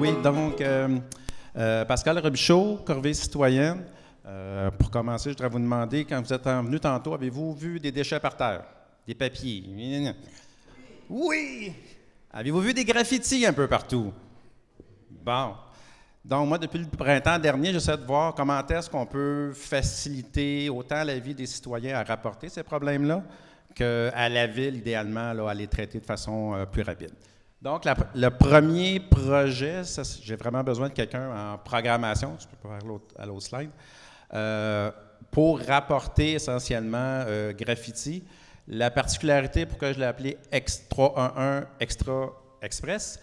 Oui, donc, Pascal Robichaud, Corvée citoyenne. Pour commencer, je voudrais vous demander, quand vous êtes venu tantôt, avez-vous vu des déchets par terre? Des papiers? Oui! Avez-vous vu des graffitis un peu partout? Bon. Donc, moi, depuis le printemps dernier, j'essaie de voir comment est-ce qu'on peut faciliter autant la vie des citoyens à rapporter ces problèmes-là qu'à la ville, idéalement, là, à les traiter de façon plus rapide. Donc, le premier projet, j'ai vraiment besoin de quelqu'un en programmation, je peux pas faire à l'autre slide, pour rapporter essentiellement graffiti. La particularité, pourquoi je l'ai appelé 311 Extra Express,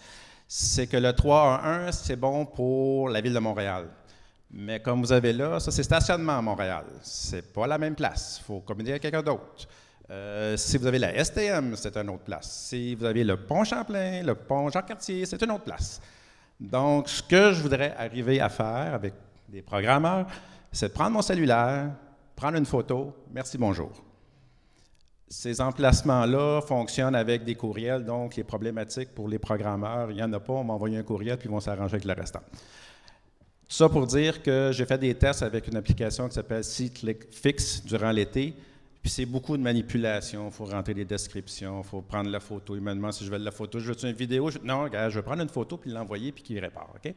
c'est que le 311, c'est bon pour la ville de Montréal. Mais comme vous avez là, ça c'est stationnement à Montréal. C'est pas la même place. Il faut communiquer avec quelqu'un d'autre. Si vous avez la STM, c'est une autre place. Si vous avez le pont Champlain, le pont Jacques-Cartier, c'est une autre place. Donc, ce que je voudrais arriver à faire avec des programmeurs, c'est de prendre mon cellulaire, prendre une photo, merci, bonjour. Ces emplacements-là fonctionnent avec des courriels, donc les problématiques pour les programmeurs, il n'y en a pas, on va envoyer un courriel puis ils vont s'arranger avec le restant. Tout ça pour dire que j'ai fait des tests avec une application qui s'appelle SeeClickFix durant l'été, puis c'est beaucoup de manipulation, il faut rentrer des descriptions, il faut prendre la photo, il me demande si je veux la photo, je veux une vidéo, non, regarde, je vais prendre une photo puis l'envoyer puis qu'il répare, OK?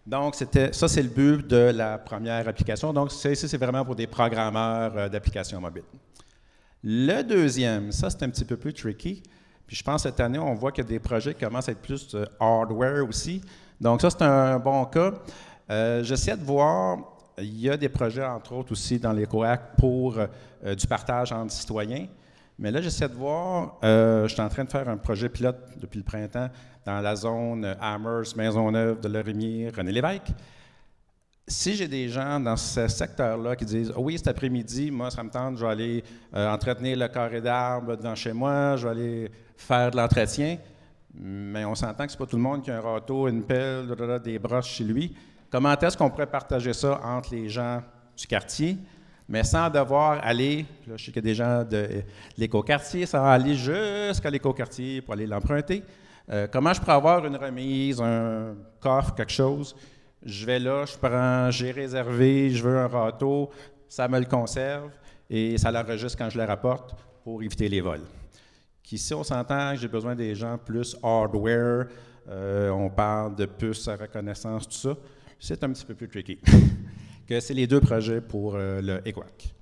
Donc, ça, c'est le but de la première application. Donc, c'est vraiment pour des programmeurs d'applications mobiles. Le deuxième, ça, c'est un petit peu plus tricky. Puis je pense cette année, on voit qu'il y a des projets qui commencent à être plus hardware aussi. Donc, ça, c'est un bon cas. J'essaie de voir, il y a des projets, entre autres, aussi dans l'EcoHack pour du partage entre citoyens. Mais là, j'essaie de voir, je suis en train de faire un projet pilote depuis le printemps dans la zone Amherst, Maisonneuve, de Lorimier, René Lévesque. Si j'ai des gens dans ce secteur-là qui disent « Oui, cet après-midi, moi, ça me tente, je vais aller entretenir le carré d'arbres devant chez moi, je vais aller faire de l'entretien », mais on s'entend que ce n'est pas tout le monde qui a un râteau, une pelle, des broches chez lui. Comment est-ce qu'on pourrait partager ça entre les gens du quartier, mais sans devoir aller, là, je sais qu'il y a des gens de l'écoquartier, sans aller jusqu'à l'écoquartier pour aller l'emprunter. Comment je pourrais avoir une remise, un coffre, quelque chose? Je vais là, j'ai réservé, je veux un râteau, ça me le conserve et ça l'enregistre quand je le rapporte pour éviter les vols. Ici, on s'entend que j'ai besoin des gens plus hardware, on parle de puces à reconnaissance, tout ça. C'est un petit peu plus tricky. Que c'est les deux projets pour le EcoHack.